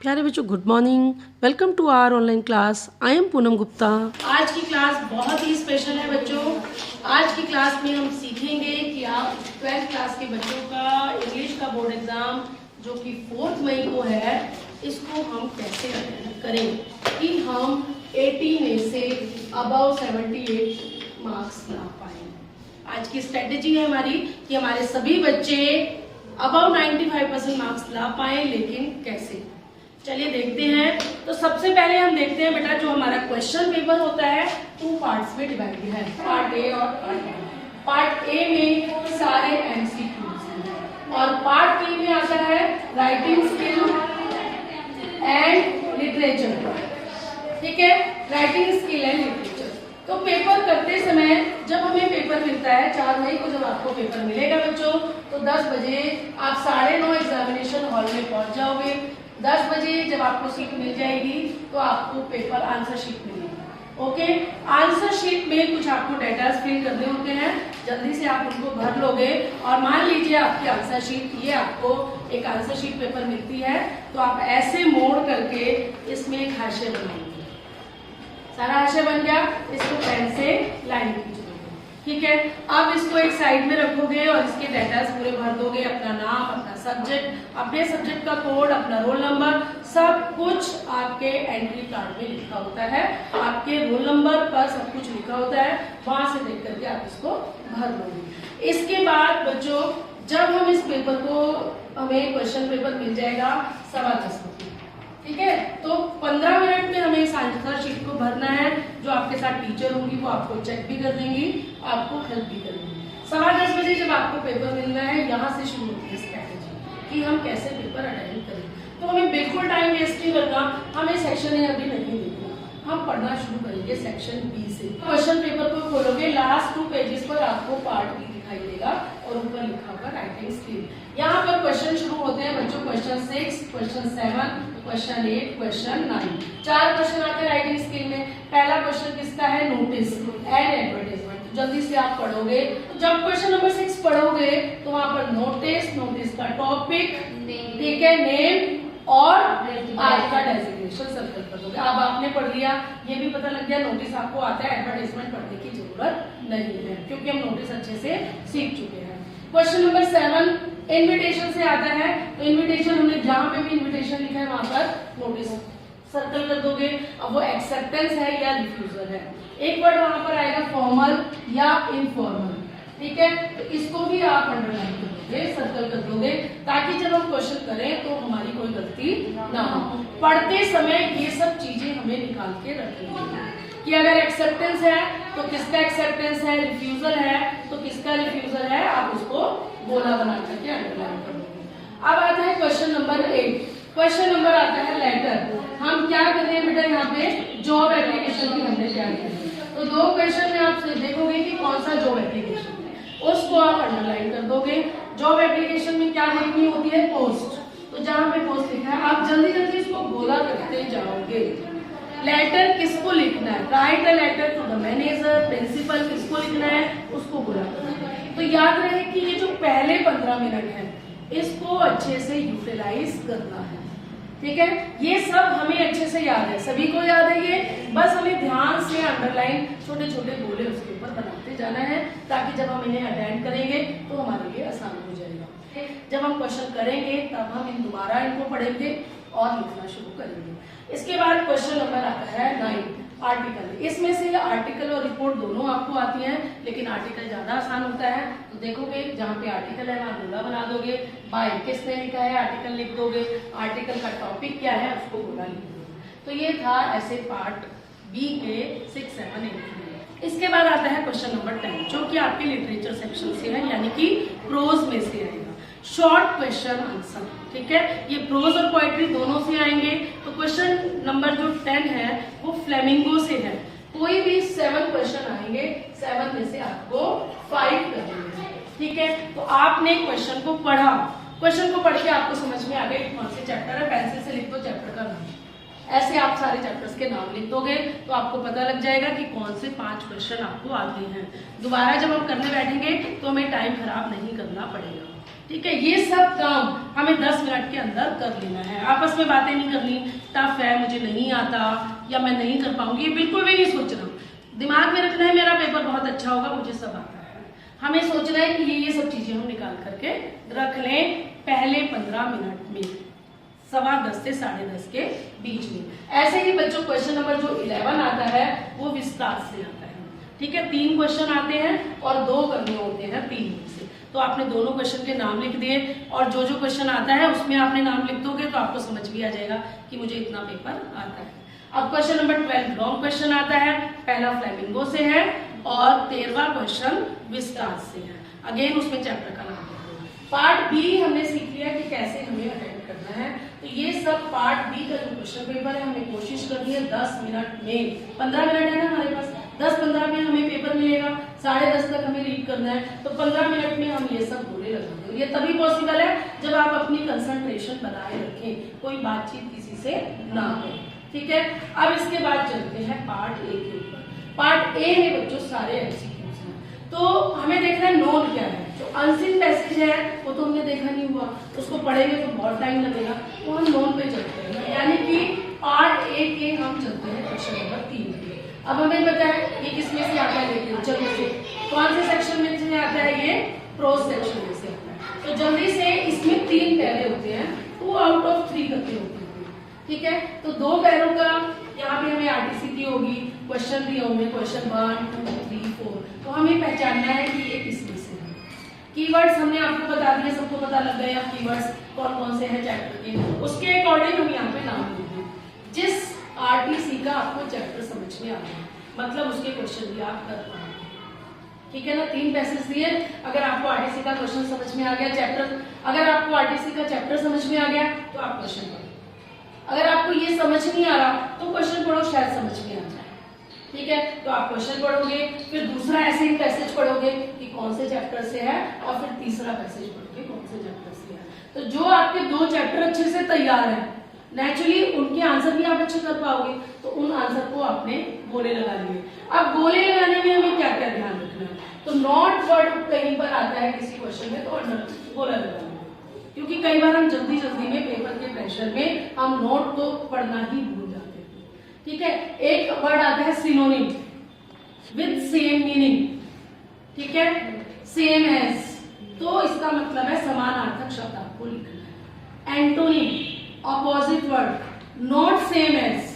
प्यारे बच्चों, good morning. Welcome to our online class. I am Poonam Gupta. आज की क्लास बहुत ही स्पेशल है बच्चों। आज की क्लास में हम सीखेंगे कि आप 12th क्लास के बच्चों का इंग्लिश का बोर्ड एग्जाम जो कि 4 मई को है, इसको हम कैसे अटेंड करें कि हम 80 में से अबव 78 मार्क्स ला पाए। आज की स्ट्रेटेजी है हमारी कि हमारे सभी बच्चे अबव 95% मार्क्स ला पाए, लेकिन कैसे, चलिए देखते हैं। तो सबसे पहले हम देखते हैं बेटा, जो हमारा क्वेश्चन पेपर होता है 2 पार्ट्स में डिवाइडेड है, पार्ट ए और पार्ट बी। पार्ट ए में सारे एमसीक्यूज हैं और पार्ट बी में आता है राइटिंग स्किल एंड लिटरेचर। ठीक है, राइटिंग स्किल एंड लिटरेचर। तो पेपर करते समय जब हमें पेपर मिलता है 4 मई को, जब आपको पेपर मिलेगा बच्चों, तो 10 बजे आप 9:30 एग्जामिनेशन हॉल में पहुंच जाओगे। 10 बजे जब आपको सीट मिल जाएगी तो आपको पेपर आंसर शीट मिलेगी। ओके, आंसर शीट में कुछ आपको डेटा फिल करने होते हैं, जल्दी से आप उनको भर लोगे। और मान लीजिए आपकी आंसर शीट, ये आपको एक आंसर शीट पेपर मिलती है, तो आप ऐसे मोड़ करके इसमें एक हाशिया बनाएंगे। सारा हाशिया बन गया, इसको पेन से लाइन खींच दोगे। ठीक है, अब इसको एक साइड में रखोगे और इसके डेटास पूरे भर दोगे, अपना नाम, अपना सब्जेक्ट, अपने सब्जेक्ट का कोड, अपना रोल नंबर, सब कुछ आपके एंट्री कार्ड में लिखा होता है। आपके रोल नंबर पर सब कुछ लिखा होता है, वहां से देख करके आप इसको भर दोगे। इसके बाद बच्चों, जब हम इस पेपर को, हमें क्वेश्चन पेपर मिल जाएगा 10:15 बजे। ठीक है, तो 15 मिनट में हमें इस आंसर शीट को भरना है। जो आपके साथ टीचर होंगी वो आपको चेक भी कर देंगी, आपको हेल्प भी करेंगी। 10:15 बजे जब आपको पेपर मिल रहा है, यहाँ से शुरू होती है स्ट्रैटेजी कि हम कैसे पेपर अटेंड करें। तो हमें बिल्कुल टाइम वेस्ट नहीं करना, हमें सेक्शन ए अभी नहीं देखना, हम पढ़ना शुरू करेंगे सेक्शन बी से। क्वेश्चन पेपर को खोलोगे, लास्ट 2 पेजेस पर आपको पार्ट बी दिखाई देगा और ऊपर लिखा होगा राइटिंग स्किल। यहाँ पर क्वेश्चन शुरू होते हैं बच्चों, question 6, question 7, question 8, question 9। 4 question आते हैं राइटिंग स्किल में। पहला क्वेश्चन किसका है? Notice and advertisement. जल्दी से आप पढ़ोगे। जब क्वेश्चन नंबर 6 पढ़ोगे तो वहां पर नोटिस का टॉपिक, ठीक है, नेम और आपका डेजिग्नेशन सर्कल कर दोगे। अब आपने पढ़ लिया, ये भी पता लग गया नोटिस आपको आता है, एडवर्टाइजमेंट पढ़ने की जरूरत नहीं है क्योंकि हम नोटिस अच्छे से सीख चुके हैं। क्वेश्चन नंबर 7 इन्विटेशन से आता है। तो इन्विटेशन, हमने जहां पे भी इन्विटेशन लिखा है वहां पर नोटिस सर्कल कर दोगे। अब वो एक्सेप्टेंस है या रिफ्यूजल है। एक वर्ड वहां पर आएगा फॉर्मल या इनफॉर्मल। ठीक है, तो इसको भी आप अंडरलाइन कर दोगे, सर्कल कर दोगे, ताकि जब हम क्वेश्चन करें तो हमारी कोई गलती ना हो। पढ़ते समय ये सब चीजें हमें निकाल के रखनी है कि अगर एक्सेप्टेंस है तो किसका एक्सेप्टेंस है, रिफ्यूजल है तो किसका रिफ्यूजल है, आप उसको गोला बना करके अंडरलाइन कर दोगे। अब आता है क्वेश्चन नंबर 8। क्वेश्चन नंबर आता है लेटर। हम क्या कर रहे हैं बेटा, यहाँ पे जॉब एप्लीकेशन की हमने तैयारी की। तो 2 क्वेश्चन में आप देखोगे कि कौन सा जॉब एप्लीकेशन है, उसको आप अंडरलाइन कर दोगे। जॉब एप्लीकेशन में क्या देखनी होती है? पोस्ट। तो जहां पे पोस्ट लिखा है आप जल्दी जल्दी इसको गोला करते जाओगे। लेटर किसको लिखना है? Write a letter to the manager, principal किसको लिखना है, उसको गोला करना है। तो याद रहे कि ये जो पहले 15 मिनट है, इसको अच्छे से यूटिलाइज करना है। ठीक है, ये सब हमें अच्छे से याद है, सभी को याद है ये, बस हमें ध्यान से अंडरलाइन छोटे छोटे गोले उसके ऊपर बनाते जाना है, ताकि जब हम इन्हें अटेंड करेंगे तो हमारे लिए आसान हो जाएगा। जब हम क्वेश्चन करेंगे तब हम दोबारा इनको पढ़ेंगे और लिखना शुरू करेंगे। इसके बाद क्वेश्चन नंबर आता है 9, आर्टिकल। इसमें से आर्टिकल और रिपोर्ट दोनों आपको आती हैं, लेकिन आर्टिकल ज्यादा आसान होता है। तो देखोगे जहाँ पे आर्टिकल है वहां गोला बना दोगे, बाय किसने लिखा है आर्टिकल लिख दोगे, आर्टिकल का टॉपिक क्या है उसको गोला लिख दोगे। तो ये था ऐसे पार्ट बी के 6, 7, 8। इसके बाद आता है क्वेश्चन नंबर 10, जो कि आपके लिटरेचर सेक्शन से है, यानी कि प्रोज में से आएगा। Short question answer. ठीक है, ये प्रोज और पोएट्री दोनों से आएंगे। तो क्वेश्चन नंबर जो 10 है वो फ्लेमिंगो से है। कोई भी 7 क्वेश्चन आएंगे, 7 में से आपको 5 करने हैं। ठीक है, तो आपने क्वेश्चन को पढ़ा, क्वेश्चन को पढ़ के आपको समझ में आ गया कौन से चैप्टर है, पेंसिल से लिख दो चैप्टर का नाम। ऐसे आप सारे चैप्टर्स के नाम लिख दोगे तो आपको पता लग जाएगा कि कौन से 5 क्वेश्चन आपको आते हैं। दोबारा जब हम करने बैठेंगे तो हमें टाइम खराब नहीं करना पड़ेगा। ठीक है, ये सब काम हमें 10 मिनट के अंदर कर लेना है। आपस में बातें नहीं करनी, टफ है, मुझे नहीं आता या मैं नहीं कर पाऊंगी, बिल्कुल भी नहीं सोचना। दिमाग में रखना है मेरा पेपर बहुत अच्छा होगा, मुझे सब आता है। हमें सोचना है कि ये सब चीजें हम निकाल करके रख लें पहले 15 मिनट में, 10:15 से 10:30 के बीच में। ऐसे ही बच्चों क्वेश्चन नंबर जो 11 आता है वो विस्तार से आता है। ठीक है, 3 क्वेश्चन आते हैं और 2 करने होते हैं 3 में से। तो आपने दोनों क्वेश्चन के नाम लिख दिए और जो जो क्वेश्चन आता है उसमें आपने नाम लिख दोगे तो आपको समझ भी आ जाएगा कि मुझे इतना पेपर आता है। अब क्वेश्चन नंबर 12 लॉन्ग क्वेश्चन आता है, पहला फ्लेमिंगो से है और 13वां क्वेश्चन विस्तार से है। अगेन उसमें चैप्टर का नाम लिखो। पार्ट बी हमने सीख लिया कि कैसे हमें अटेंड करना है। तो ये सब पार्ट बी का जो क्वेश्चन पेपर है हमें कोशिश करनी है 10 मिनट में, 15 मिनट है ना हमारे पास, 10-15 में हमें पेपर मिलेगा, 10:30 तक हमें रीड करना है। तो 15 मिनट में हम ये सब बोले लगाएंगे। ये तभी पॉसिबल है जब आप अपनी कंसंट्रेशन बनाए रखें, कोई बातचीत किसी से ना करें। ठीक है, अब इसके बाद चलते हैं पार्ट ए के ऊपर। पार्ट ए में बच्चों सारे एमसीक्यूज हैं, तो हमें देखना है नोन क्या है। जो अनसीन पैसेज है वो तो हमने देखा नहीं हुआ, उसको पढ़ेंगे तो बहुत टाइम लगेगा, तो हम नोन पे चलते हैं, यानी कि पार्ट ए के हम चलते हैं क्वेश्चन नंबर 3 पे। अब हमें पता है ये किसमें से आता है, लेकिन जल्दी से कौन से सेक्शन में से आता है, ये प्रोज सेक्शन में से आता है। तो जल्दी से इसमें 3 पैरे होते हैं, 2 आउट ऑफ 3 करते होते हैं। ठीक है, तो 2 पैरों का यहाँ पे हमें आरटीसी दी होगी, क्वेश्चन दिए होंगे, क्वेश्चन 1, 2, 3, 4। तो हमें पहचानना है कि ये किसमें से है। कीवर्ड्स हमने आपको बता दिए, सबको पता लग गया कीवर्ड्स कौन कौन से हैं चैप्टर के, उसके अकॉर्डिंग हम यहाँ पे नाम लिखेंगे। जिस आरटीसी का आपको चैप्टर समझ में आ रहा है, मतलब उसके क्वेश्चन भी आप कर पाएंगे। ठीक है ना, 3 पैसेज दिए, अगर आपको आरटीसी का क्वेश्चन समझ में आ गया, चैप्टर, अगर आपको आरटीसी का चैप्टर समझ में आ गया तो आप क्वेश्चन पढ़ो। अगर आपको ये समझ नहीं आ रहा तो क्वेश्चन पढ़ो, शायद समझ में आ जाए। ठीक है, तो आप क्वेश्चन पढ़ोगे, फिर दूसरा ऐसे ही पैसेज पढ़ोगे कि कौन से चैप्टर से है, और फिर तीसरा पैसेज पढ़ोगे कौन से चैप्टर से है। तो जो आपके 2 चैप्टर अच्छे से तैयार है, नेचुरली उनके आंसर भी आप अच्छे कर पाओगे, तो उन आंसर को आपने गोले लगा लिए। अब गोले लगाने में हमें क्या क्या ध्यान रखना है, तो नॉट वर्ड कहीं पर आता है किसी क्वेश्चन में तो अंडर गोला लगाना, क्योंकि कई बार हम जल्दी जल्दी में पेपर के प्रेशर में हम नोट तो पढ़ना ही भूल जाते हैं। ठीक है, एक वर्ड आता है सिनोनिम विद सेम मीनिंग। ठीक है, सेम एज, तो इसका मतलब है समानार्थक शब्द आपको लिखना है। Antonym opposite word, not same as,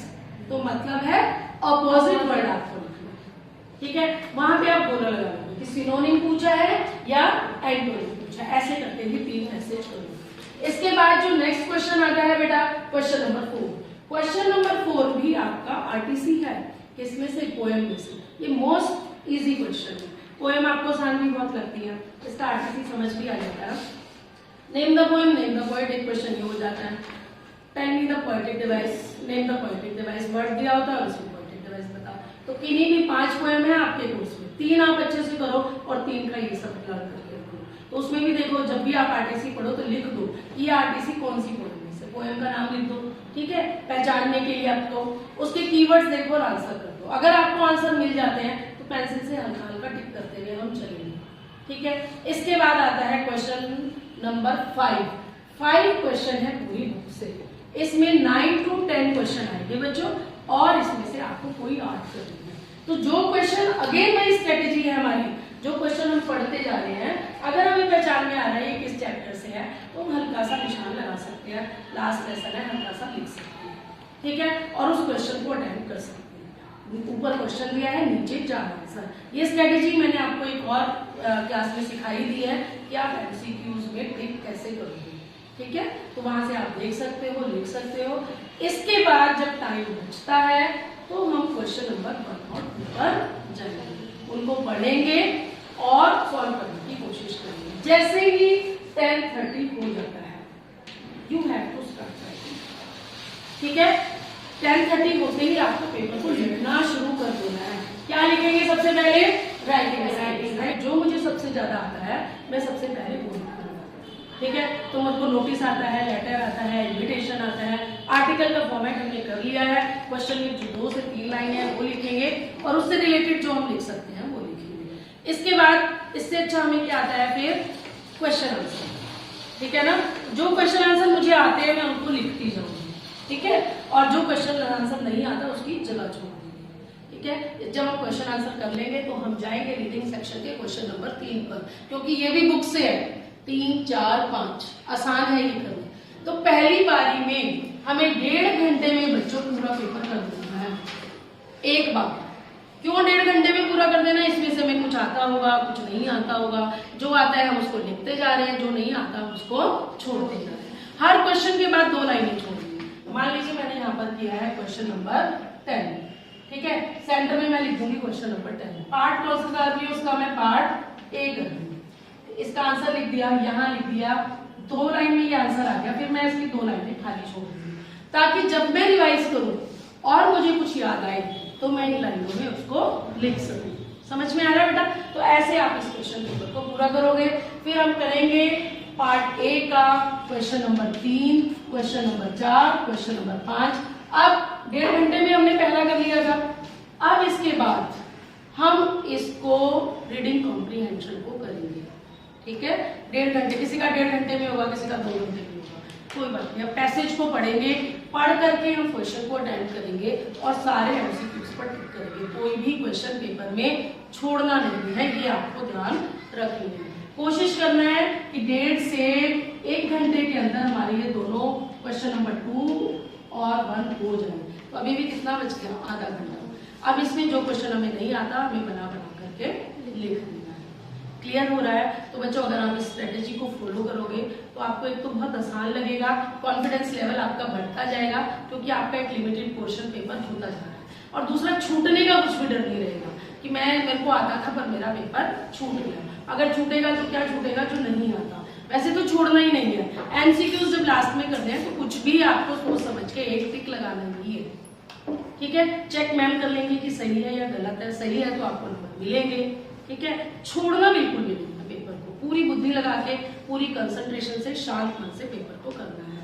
तो मतलब है अपोजिट वर्ड आपको लिखना है। ठीक है, वहां पे आप गोला लगा कि सिनोनिम पूछा है या एंटोनिम पूछा है, ऐसे करके भी 3 मैसेज करो। इसके बाद जो नेक्स्ट क्वेश्चन आता है बेटा, क्वेश्चन नंबर 4। क्वेश्चन नंबर 4 भी आपका आरटीसी है, किसमें से, पोएम में से। ये मोस्ट इजी क्वेश्चन है, पोएम आपको आसान भी बहुत लगती है, इसका आरटीसी समझ भी आ जाता है। Name the poem, name the poet, एक क्वेश्चन ये हो जाता है। Tell me the poetic device, name the poetic device, word दिया होता है उसमें पोएटिक डिवाइस बताओ। तो किन्हीं भी 5 पोएम है आपके कोर्स में, 3 आप अच्छे से करो और 3 का ये सब लर्न करके रखो। तो उसमें भी देखो, जब भी आप आरटीसी पढ़ो तो लिख दो ये आरटीसी कौन सी पोएम में से, पोएम का नाम लिख दो। ठीक है, पहचानने के लिए आपको उसके कीवर्ड्स देखो और आंसर कर दो। अगर आपको आंसर मिल जाते हैं तो पेंसिल से हल्का हल्का टिक करते हुए हम चलेंगे। ठीक है, इसके बाद आता है क्वेश्चन नंबर 5। 5 क्वेश्चन है पूरी बुक से, इसमें 9 to 10 क्वेश्चन आएंगे बच्चों, और इसमें से आपको कोई 8 करनी है। तो जो क्वेश्चन, अगेन वही स्ट्रेटेजी है हमारी, जो क्वेश्चन हम पढ़ते जा रहे हैं, अगर हमें पहचान में आ रहा है ये किस चैप्टर से है तो हम हल्का सा निशान लगा सकते हैं, लास्ट लेसन है हल्का सा लिख सकते हैं। ठीक है, और उस क्वेश्चन को अटेम्प्ट कर सकते हैं। ऊपर क्वेश्चन दिया है, नीचे 4 आंसर। ये स्ट्रेटेजी मैंने आपको एक और क्लास में सिखाई दी है कि आप एमसीक्यूज में टिक कैसे करोगे। ठीक है, तो वहां से आप देख सकते हो, लिख सकते हो। इसके बाद जब टाइम बचता है तो हम क्वेश्चन नंबर 1 और 2 पर जाएंगे, उनको पढ़ेंगे और सॉल्व करने की कोशिश करेंगे। जैसे ही 10:30 हो जाता है, you have to start writing. ठीक है, 10:30 होते ही आपको पेपर को लिखना शुरू कर देना है। क्या लिखेंगे सबसे पहले, राइटिंग। राइटिंग जो मुझे सबसे ज्यादा आता है मैं सबसे पहले वो लिखूंगा। ठीक है, तो मुझको नोटिस आता है, लेटर आता है, इन्विटेशन आता है, आर्टिकल का फॉर्मेट हमने कर लिया है, क्वेश्चन में जो 2 से 3 लाइन है वो लिखेंगे और उससे रिलेटेड जो हम लिख सकते हैं वो लिखेंगे। इसके बाद इससे अच्छा हमें क्या आता है फिर, क्वेश्चन आंसर। ठीक है ना। जो क्वेश्चन आंसर मुझे आते हैं मैं उनको लिखती जाऊंगी, ठीक है, और जो क्वेश्चन आंसर नहीं आता उसकी जगह छोड़ दूंगी, ठीक है। जब हम क्वेश्चन आंसर कर लेंगे तो हम जाएंगे रीडिंग सेक्शन के क्वेश्चन नंबर 3 पर, क्योंकि ये भी बुक से है। 3, 4, 5 आसान है ये करना। तो पहली बारी में हमें 1.5 घंटे में बच्चों पूरा पेपर कर देना है एक बार। क्यों 1.5 घंटे में पूरा कर देना? इसमें से हमें कुछ आता होगा, कुछ नहीं आता होगा। जो आता है हम उसको लिखते जा रहे हैं, जो नहीं आता हम उसको छोड़ते जा रहे हैं। हर क्वेश्चन के बाद 2 लाइनें छोड़ेंगे। मान लीजिए मैंने यहाँ पर किया है क्वेश्चन नंबर 10, ठीक है, सेंटर में मैं लिख दूंगी क्वेश्चन नंबर 10। पार्ट क्लोज कर रही हूँ, उसका मैं पार्ट ए कर दूंगी। इसका आंसर लिख दिया, यहाँ लिख दिया, 2 लाइन में ये आंसर आ गया। फिर मैं इसकी 2 लाइनें खाली छोड़ दूंगी, ताकि जब मैं रिवाइज करूं और मुझे कुछ याद आए तो मैं इन लाइनों में उसको लिख सकूं। समझ में आ रहा है बेटा? तो ऐसे आप इस क्वेश्चन पेपर को पूरा करोगे। फिर हम करेंगे पार्ट ए का question number 3, question number 4, question number 5। अब 1.5 घंटे में हमने पहला कर लिया था। अब इसके बाद हम इसको रीडिंग कॉम्प्रीहेंशन को करेंगे, ठीक है। 1.5 घंटे, किसी का 1.5 घंटे में होगा, किसी का 2 घंटे में होगा, कोई बात नहीं। अब पैसेज को पढ़ेंगे, पढ़ करके हम क्वेश्चन को अटेम्प्ट करेंगे और सारे एमसीक्यूज पर टिक करेंगे। कोई भी क्वेश्चन पेपर में छोड़ना नहीं है, ये आपको ध्यान रखनी है। कोशिश करना है कि 1.5 से 1 घंटे के अंदर हमारे ये दोनों क्वेश्चन नंबर 2 और 1 हो जाए। तो अभी भी कितना बच गया? आधा घंटा। अब इसमें जो क्वेश्चन हमें नहीं आता हमें बना करके लिख देना है। क्लियर हो रहा है? तो बच्चों अगर आप इस स्ट्रेटेजी को फॉलो करोगे तो आपको एक तो बहुत आसान लगेगा, कॉन्फिडेंस लेवल आपका बढ़ता जाएगा, क्योंकि आपका एक लिमिटेड पोर्शन पेपर होता जा रहा है। और दूसरा, छूटने का कुछ भी डर नहीं रहेगा कि मेरे को आता था पर मेरा पेपर छूट गया। अगर छूटेगा तो क्या छूटेगा? जो नहीं आता। वैसे तो छोड़ना ही नहीं है। एमसीक्यूज जब लास्ट में करते हैं तो कुछ भी आपको सोच समझ के एक टिक लगाना ही है, ठीक है। चेक मैम कर लेंगे कि सही है या गलत है। सही है तो आपको नंबर मिलेंगे, ठीक है। छोड़ना बिल्कुल भी नहीं है पेपर को, पूरी बुद्धि लगा के, पूरी कंसंट्रेशन से, शांत मन से पेपर को करना है।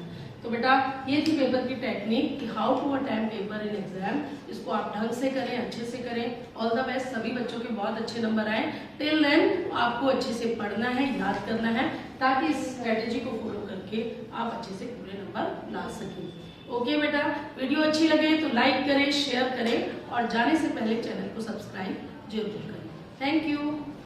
तो बेटा ये थी पेपर की टेक्निक कि how to attempt paper in exam. इसको आप ढंग से करें, अच्छे से करें। ऑल द बेस्ट, सभी बच्चों के बहुत अच्छे नंबर आए। टिल देन आपको अच्छे से पढ़ना है, याद करना है, ताकि इस स्ट्रेटेजी को फॉलो करके आप अच्छे से पूरे नंबर ला सकें। ओके बेटा, वीडियो अच्छी लगे तो लाइक करें, शेयर करें और जाने से पहले चैनल को सब्सक्राइब जरूर करें। Thank you.